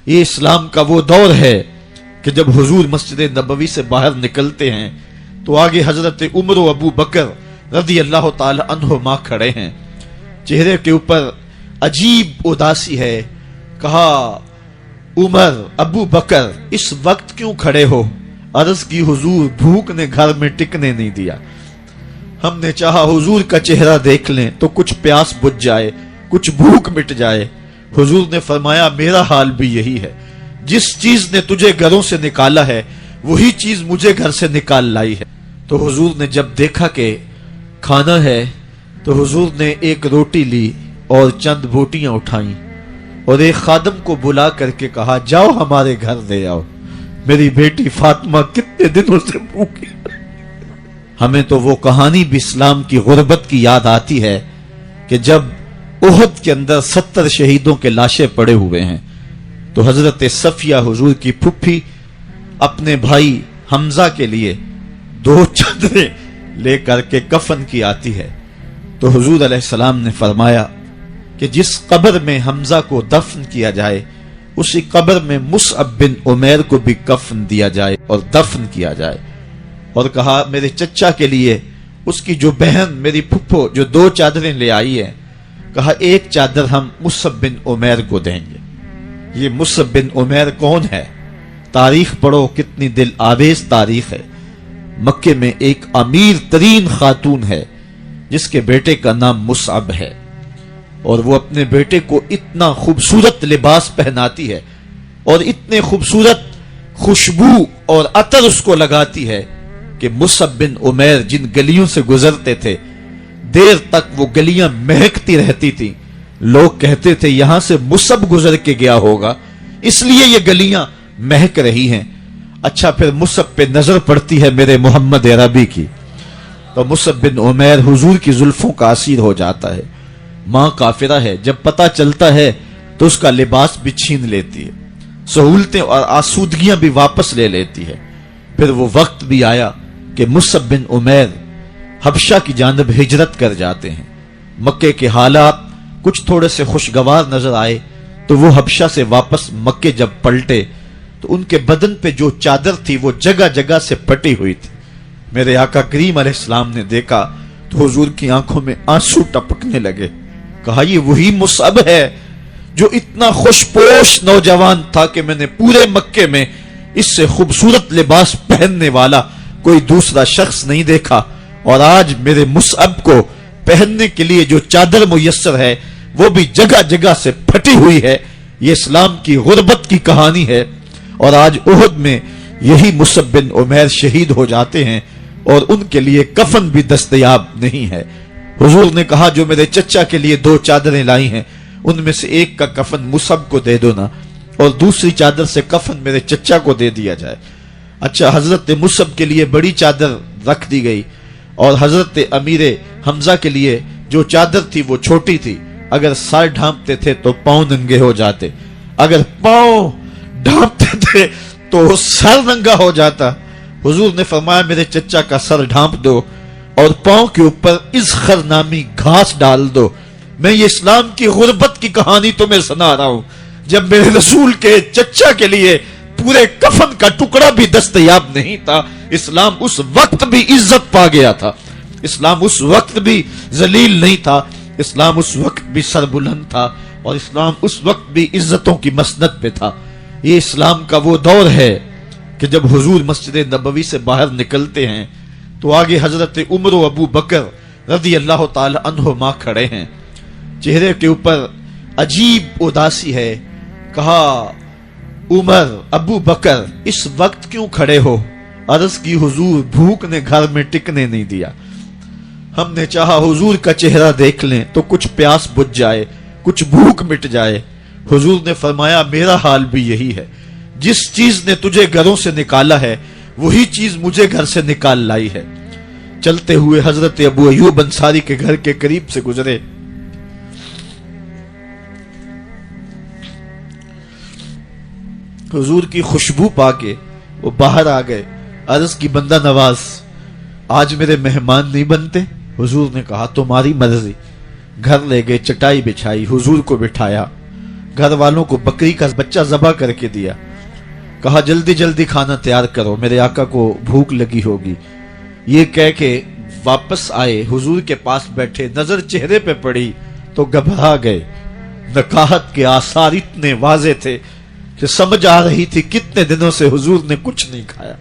یہ اسلام کا وہ دور ہے کہ جب حضور مسجد نبوی سے باہر نکلتے ہیں تو آگے حضرت عمر و ابو بکر رضی اللہ تعالی عنہما کھڑے ہیں. چہرے کے اوپر عجیب اداسی ہے. کہا عمر ابو بکر اس وقت کیوں کھڑے ہو؟ عرض کی حضور بھوک نے گھر میں ٹکنے نہیں دیا. ہم نے چاہا حضور کا چہرہ دیکھ لیں تو کچھ پیاس بجھ جائے، کچھ بھوک مٹ جائے. حضور نے فرمایا میرا حال بھی یہی ہے. جس چیز نے تجھے گھروں سے نکالا ہے وہی چیز مجھے گھر سے نکال لائی ہے. تو حضور نے جب دیکھا کہ کھانا ہے تو حضور نے ایک روٹی لی اور چند بوٹیاں اٹھائیں اور ایک خادم کو بلا کر کے کہا جاؤ ہمارے گھر دے آؤ، میری بیٹی فاطمہ کتنے دنوں سے بھوکی. ہمیں تو وہ کہانی بھی اسلام کی غربت کی یاد آتی ہے کہ جب احد کے اندر 70 شہیدوں کے لاشیں پڑے ہوئے ہیں تو حضرت صفیہ حضور کی پھپھی اپنے بھائی حمزہ کے لیے 2 چادریں لے کر کے کفن کی آتی ہے. تو حضور علیہ السلام نے فرمایا کہ جس قبر میں حمزہ کو دفن کیا جائے اسی قبر میں مصعب بن عمیر کو بھی کفن دیا جائے اور دفن کیا جائے. اور کہا میرے چچا کے لیے اس کی جو بہن میری پھپھو جو 2 چادریں لے آئی ہیں، کہا ایک چادر ہم مصعب بن عمیر کو دیں گے. یہ مصعب بن عمیر کون ہے؟ تاریخ پڑھو، کتنی دل آویز تاریخ ہے. مکے میں ایک امیر ترین خاتون ہے جس کے بیٹے کا نام مصعب ہے، اور وہ اپنے بیٹے کو اتنا خوبصورت لباس پہناتی ہے اور اتنے خوبصورت خوشبو اور عطر اس کو لگاتی ہے کہ مصعب بن عمیر جن گلیوں سے گزرتے تھے دیر تک وہ گلیاں مہکتی رہتی تھی. لوگ کہتے تھے یہاں سے مصعب گزر کے گیا ہوگا اس لیے یہ گلیاں مہک رہی ہیں. اچھا پھر مصعب پہ نظر پڑتی ہے میرے محمد عربی کی تو مصعب بن عمیر حضور کی زلفوں کا اسیر ہو جاتا ہے. ماں کافرہ ہے، جب پتہ چلتا ہے تو اس کا لباس بھی چھین لیتی ہے، سہولتیں اور آسودگیاں بھی واپس لے لیتی ہے. پھر وہ وقت بھی آیا کہ مصعب بن عمیر حبشہ کی جانب ہجرت کر جاتے ہیں. مکے کے حالات کچھ تھوڑے سے خوشگوار نظر آئے تو وہ حبشہ سے واپس مکے جب پلٹے تو ان کے بدن پہ جو چادر تھی وہ جگہ جگہ سے پٹی ہوئی تھی. میرے آقا کریم علیہ السلام نے دیکھا تو حضور کی آنکھوں میں آنسو ٹپکنے لگے. کہا یہ وہی مصعب ہے جو اتنا خوش پوش نوجوان تھا کہ میں نے پورے مکے میں اس سے خوبصورت لباس پہننے والا کوئی دوسرا شخص نہیں دیکھا، اور آج میرے مصعب کو پہننے کے لیے جو چادر میسر ہے وہ بھی جگہ جگہ سے پھٹی ہوئی ہے. یہ اسلام کی غربت کی کہانی ہے. اور آج احد میں یہی مصعب بن عمیر شہید ہو جاتے ہیں اور ان کے لیے کفن بھی دستیاب نہیں ہے. حضور نے کہا جو میرے چچا کے لیے 2 چادریں لائی ہیں ان میں سے ایک کا کفن مصعب کو دے دو نا اور دوسری چادر سے کفن میرے چچا کو دے دیا جائے. اچھا حضرت مصعب کے لیے بڑی چادر رکھ دی گئی اور حضرت امیر حمزہ کے لیے جو چادر تھی وہ چھوٹی تھی. اگر سر ڈھانپتے تھے تو پاؤں ننگے ہو جاتے، اگر پاؤں ڈھانپتے تھے تو سر ننگا ہو جاتا. حضور نے فرمایا میرے چچا کا سر ڈھانپ دو اور پاؤں کے اوپر ازخر نامی گھاس ڈال دو. میں یہ اسلام کی غربت کی کہانی تمہیں سنا رہا ہوں. جب میرے رسول کے چچا کے لیے پورے کفن کا ٹکڑا بھی دستیاب نہیں تھا، اسلام اس وقت بھی عزت پا گیا تھا. اسلام اس وقت بھی ذلیل نہیں تھا. اسلام اس وقت بھی سربلند تھا اور اسلام اس وقت بھی عزتوں کی مسند پہ تھا. یہ اسلام کا وہ دور ہے کہ جب حضور مسجد نبوی سے باہر نکلتے ہیں تو آگے حضرت عمر و ابو بکر رضی اللہ تعالی عنہما کھڑے ہیں. چہرے کے اوپر عجیب اداسی ہے. کہا عمر ابو بکر اس وقت کیوں کھڑے ہو؟ عرض کی حضور بھوک نے گھر میں ٹکنے نہیں دیا. ہم نے چاہا حضور کا چہرہ دیکھ لیں تو کچھ پیاس بجھ جائے، کچھ بھوک مٹ جائے. حضور نے فرمایا میرا حال بھی یہی ہے. جس چیز نے تجھے گھروں سے نکالا ہے وہی چیز مجھے گھر سے نکال لائی ہے. چلتے ہوئے حضرت ابو ایوب انصاری کے گھر کے قریب سے گزرے. حضور کی خوشبو پا کے وہ باہر آ گئے. عرض کی بندہ نواز آج میرے مہمان نہیں بنتے؟ حضور نے کہا تمہاری مرضی. گھر لے گئے، چٹائی بچھائی، حضور کو بٹھایا. گھر والوں کو بکری کا بچہ ذبح کر کے دیا، کہا جلدی جلدی کھانا تیار کرو، میرے آقا کو بھوک لگی ہوگی۔ یہ کہہ کے واپس آئے، حضور کے پاس بیٹھے، نظر چہرے پہ پڑی تو گھبرا گئے۔ نکاحت کے آثار اتنے واضح تھے کہ سمجھ آ رہی تھی کتنے دنوں سے حضور نے کچھ نہیں کھایا۔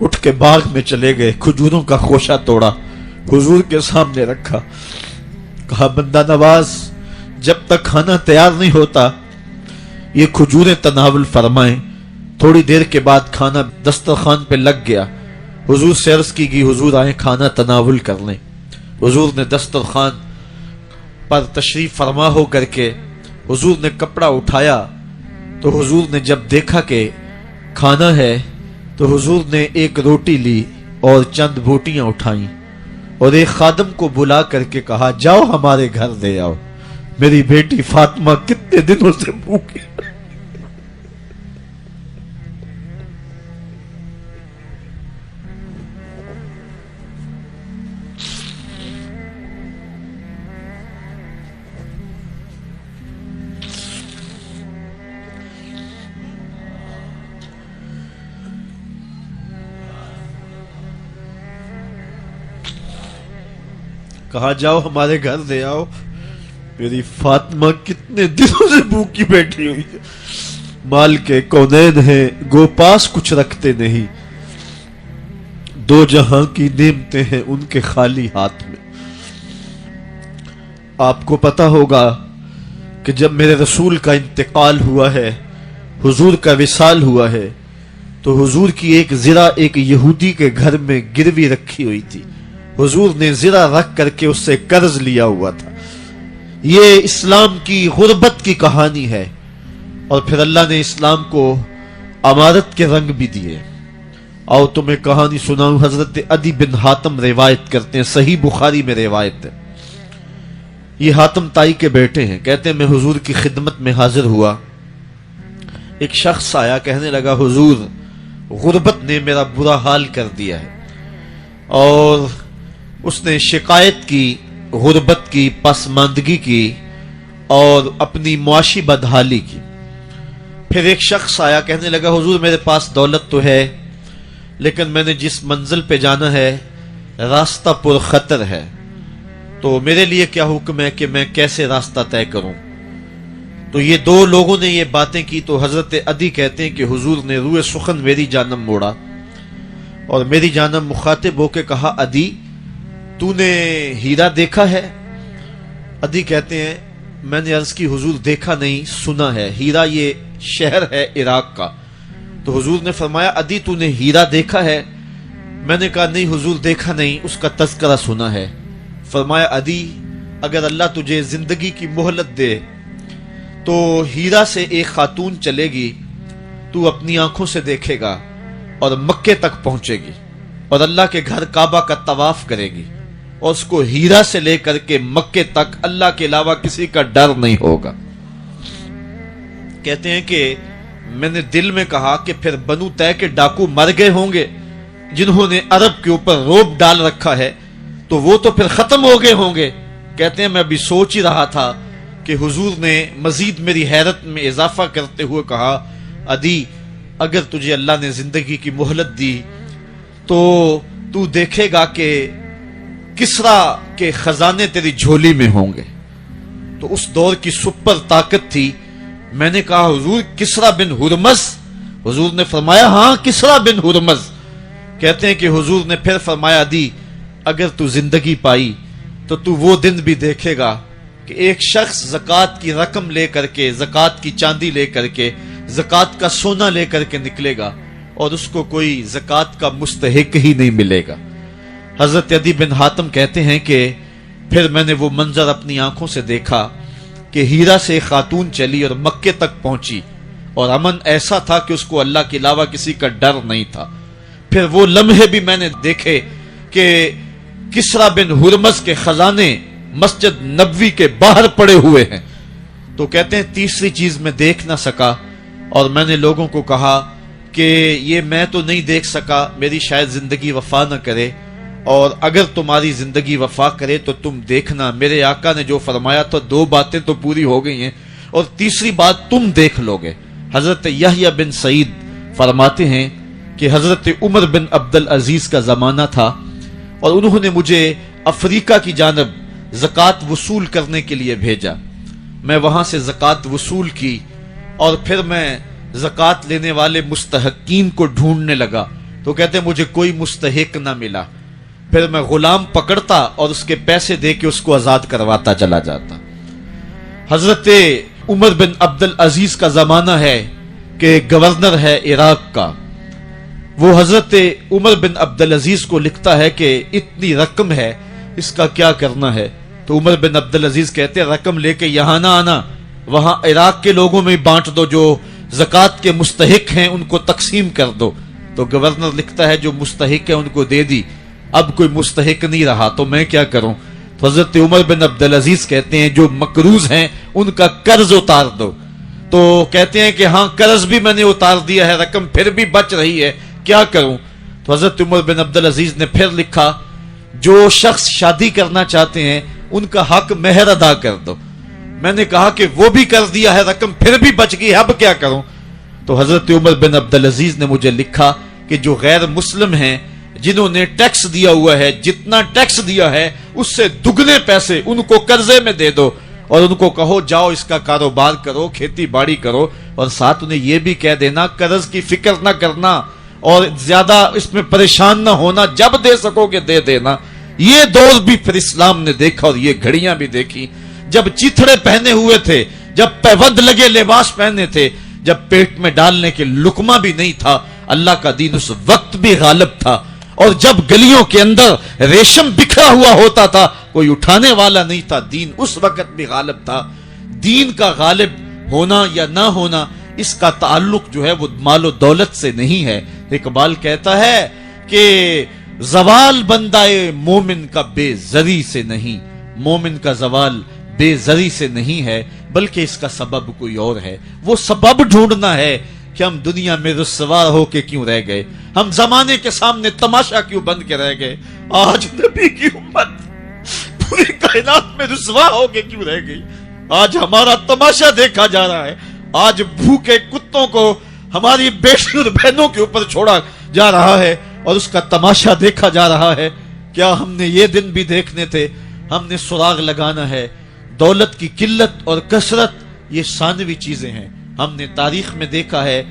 اٹھ کے باغ میں چلے گئے، کھجوروں کا خوشہ توڑا، حضور کے سامنے رکھا، کہا بندہ نواز جب تک کھانا تیار نہیں ہوتا یہ کھجوریں تناول فرمائیں۔ تھوڑی دیر کے بعد کھانا دسترخوان پہ لگ گیا، حضور سے عرض کی گئی حضور آئیں کھانا تناول کر لیں۔ حضور نے دسترخوان پر تشریف فرما ہو کر کے حضور نے کپڑا اٹھایا تو حضور نے جب دیکھا کہ کھانا ہے تو حضور نے ایک روٹی لی اور چند بوٹیاں اٹھائیں اور ایک خادم کو بلا کر کے کہا جاؤ ہمارے گھر دے آؤ، میری بیٹی فاطمہ کتنے دنوں سے بھوکی۔ کہا جاؤ ہمارے گھر دے آؤ، میری فاطمہ کتنے دنوں سے بھوکی بیٹھی ہوئی ہے، مال کے کونین ہیں گو پاس کچھ رکھتے نہیں، دو جہاں کی نعمتیں ہیں ان کے خالی ہاتھ میں۔ آپ کو پتا ہوگا کہ جب میرے رسول کا انتقال ہوا ہے، حضور کا وصال ہوا ہے، تو حضور کی ایک زرہ ایک یہودی کے گھر میں گروی رکھی ہوئی تھی، حضور نے زرہ رکھ کر کے اس سے قرض لیا ہوا تھا۔ یہ اسلام کی غربت کی کہانی ہے، اور پھر اللہ نے اسلام کو امارت کے رنگ بھی دیے۔ آؤ تمہیں کہانی سناؤں، حضرت عدی بن حاتم روایت کرتے ہیں، صحیح بخاری میں روایت ہے۔ یہ حاتم تائی کے بیٹے ہیں، کہتے ہیں میں حضور کی خدمت میں حاضر ہوا، ایک شخص آیا کہنے لگا حضور غربت نے میرا برا حال کر دیا ہے، اور اس نے شکایت کی غربت کی، پسماندگی کی اور اپنی معاشی بدحالی کی۔ پھر ایک شخص آیا کہنے لگا حضور میرے پاس دولت تو ہے لیکن میں نے جس منزل پہ جانا ہے راستہ پر خطر ہے، تو میرے لیے کیا حکم ہے کہ میں کیسے راستہ طے کروں؟ تو یہ دو لوگوں نے یہ باتیں کی تو حضرت عدی کہتے ہیں کہ حضور نے روئے سخن میری جانب موڑا اور میری جانب مخاطب ہو کے کہا عدی تو نے ہیرا دیکھا ہے؟ عدی کہتے ہیں میں نے عرض کی حضور دیکھا نہیں، سنا ہے، ہیرا یہ شہر ہے عراق کا۔ تو حضور نے فرمایا عدی تو نے ہیرا دیکھا ہے؟ میں نے کہا نہیں حضور دیکھا نہیں، اس کا تذکرہ سنا ہے۔ فرمایا عدی اگر اللہ تجھے زندگی کی مہلت دے تو ہیرا سے ایک خاتون چلے گی، تو اپنی آنکھوں سے دیکھے گا اور مکے تک پہنچے گی اور اللہ کے گھر کعبہ کا طواف کرے گی، اور اس کو ہیرا سے لے کر کے مکے تک اللہ کے علاوہ کسی کا ڈر نہیں ہوگا۔ کہتے ہیں کہ میں نے دل میں کہا کہ پھر بنو طے کے ڈاکو مر گئے ہوں گے جنہوں نے عرب کے اوپر روب ڈال رکھا ہے، تو وہ تو پھر ختم ہو گئے ہوں گے۔ کہتے ہیں میں ابھی سوچ ہی رہا تھا کہ حضور نے مزید میری حیرت میں اضافہ کرتے ہوئے کہا عدی اگر تجھے اللہ نے زندگی کی مہلت دی تو تو دیکھے گا کہ کسرا کے خزانے تیری جھولی میں ہوں گے۔ تو اس دور کی سپر طاقت تھی۔ میں نے کہا حضور کسرا بن ہرمز؟ حضور نے فرمایا ہاں کسرا بن ہرمز۔ کہتے ہیں کہ حضور نے پھر فرمایا عدی اگر تو زندگی پائی تو تو وہ دن بھی دیکھے گا کہ ایک شخص زکوٰۃ کی رقم لے کر کے، زکوٰۃ کی چاندی لے کر کے، زکوٰۃ کا سونا لے کر کے نکلے گا اور اس کو کوئی زکوٰۃ کا مستحق ہی نہیں ملے گا۔ حضرت عدی بن حاتم کہتے ہیں کہ پھر میں نے وہ منظر اپنی آنکھوں سے دیکھا کہ ہیرا سے ایک خاتون چلی اور مکے تک پہنچی اور امن ایسا تھا کہ اس کو اللہ کے علاوہ کسی کا ڈر نہیں تھا۔ پھر وہ لمحے بھی میں نے دیکھے کہ کسرا بن ہرمز کے خزانے مسجد نبوی کے باہر پڑے ہوئے ہیں۔ تو کہتے ہیں تیسری چیز میں دیکھ نہ سکا اور میں نے لوگوں کو کہا کہ یہ میں تو نہیں دیکھ سکا، میری شاید زندگی وفا نہ کرے، اور اگر تمہاری زندگی وفا کرے تو تم دیکھنا میرے آقا نے جو فرمایا تو 2 باتیں تو پوری ہو گئی ہیں اور تیسری بات تم دیکھ لو گے۔ حضرت یحییٰ بن سعید فرماتے ہیں کہ حضرت عمر بن عبد العزیز کا زمانہ تھا اور انہوں نے مجھے افریقہ کی جانب زکوٰۃ وصول کرنے کے لیے بھیجا۔ میں وہاں سے زکوٰۃ وصول کی اور پھر میں زکوٰۃ لینے والے مستحقین کو ڈھونڈنے لگا تو کہتے ہیں مجھے کوئی مستحق نہ ملا۔ پھر میں غلام پکڑتا اور اس کے پیسے دے کے اس کو آزاد کرواتا چلا جاتا۔ حضرت عمر بن عبد العزیز کا زمانہ ہے کہ گورنر ہے عراق کا، وہ حضرت عمر بن عبد العزیز کو لکھتا ہے کہ اتنی رقم ہے، اس کا کیا کرنا ہے؟ تو عمر بن عبد العزیز کہتے ہیں رقم لے کے یہاں نہ آنا، وہاں عراق کے لوگوں میں بانٹ دو، جو زکوٰۃ کے مستحق ہیں ان کو تقسیم کر دو۔ تو گورنر لکھتا ہے جو مستحق ہے ان کو دے دی، اب کوئی مستحق نہیں رہا تو میں کیا کروں؟ تو حضرت عمر بن عبد العزیز کہتے ہیں جو مقروض ہیں ان کا قرض اتار دو۔ تو کہتے ہیں کہ ہاں قرض بھی میں نے اتار دیا ہے، رقم پھر بھی بچ رہی ہے، کیا کروں؟ تو حضرت عمر بن عبد العزیز نے پھر لکھا جو شخص شادی کرنا چاہتے ہیں ان کا حق مہر ادا کر دو۔ میں نے کہا کہ وہ بھی کر دیا ہے، رقم پھر بھی بچ گئی، اب کیا کروں؟ تو حضرت عمر بن عبد العزیز نے مجھے لکھا کہ جو غیر مسلم ہیں جنہوں نے ٹیکس دیا ہوا ہے، جتنا ٹیکس دیا ہے اس سے دگنے پیسے ان کو قرضے میں دے دو اور ان کو کہو جاؤ اس کا کاروبار کرو، کھیتی باڑی کرو، اور ساتھ انہیں یہ بھی کہہ دینا قرض کی فکر نہ کرنا اور زیادہ اس میں پریشان نہ ہونا، جب دے سکو گے دے دینا۔ یہ دور بھی پھر اسلام نے دیکھا اور یہ گھڑیاں بھی دیکھی، جب چیتھڑے پہنے ہوئے تھے، جب پیوند لگے لباس پہنے تھے، جب پیٹ میں ڈالنے کے لقمہ بھی نہیں تھا، اللہ کا دین اس وقت بھی غالب تھا۔ اور جب گلیوں کے اندر ریشم بکھرا ہوا ہوتا تھا، کوئی اٹھانے والا نہیں تھا، دین اس وقت بھی غالب تھا۔ دین کا غالب ہونا یا نہ ہونا اس کا تعلق جو ہے وہ مال و دولت سے نہیں ہے۔ اقبال کہتا ہے کہ زوال بندہ مومن کا بے زری سے نہیں، مومن کا زوال بے زری سے نہیں ہے بلکہ اس کا سبب کوئی اور ہے۔ وہ سبب ڈھونڈنا ہے کہ ہم دنیا میں رسوا ہو کے کیوں رہ گئے، ہم زمانے کے سامنے تماشا کیوں بن کے رہ گئے، آج نبی کی امت پوری کائنات میں رسوا ہو کے کیوں رہ گئی، آج ہمارا تماشا دیکھا جا رہا ہے، آج بھوکے کتوں کو ہماری بیٹی اور بہنوں کے اوپر چھوڑا جا رہا ہے اور اس کا تماشا دیکھا جا رہا ہے۔ کیا ہم نے یہ دن بھی دیکھنے تھے؟ ہم نے سراغ لگانا ہے۔ دولت کی قلت اور کثرت یہ ثانوی چیزیں ہیں، ہم نے تاریخ میں دیکھا ہے،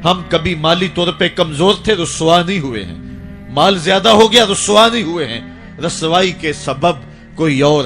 ہم کبھی مالی طور پہ کمزور تھے، رسوا نہیں ہوئے ہیں، مال زیادہ ہو گیا رسوا نہیں ہوئے ہیں، رسوائی کے سبب کوئی اور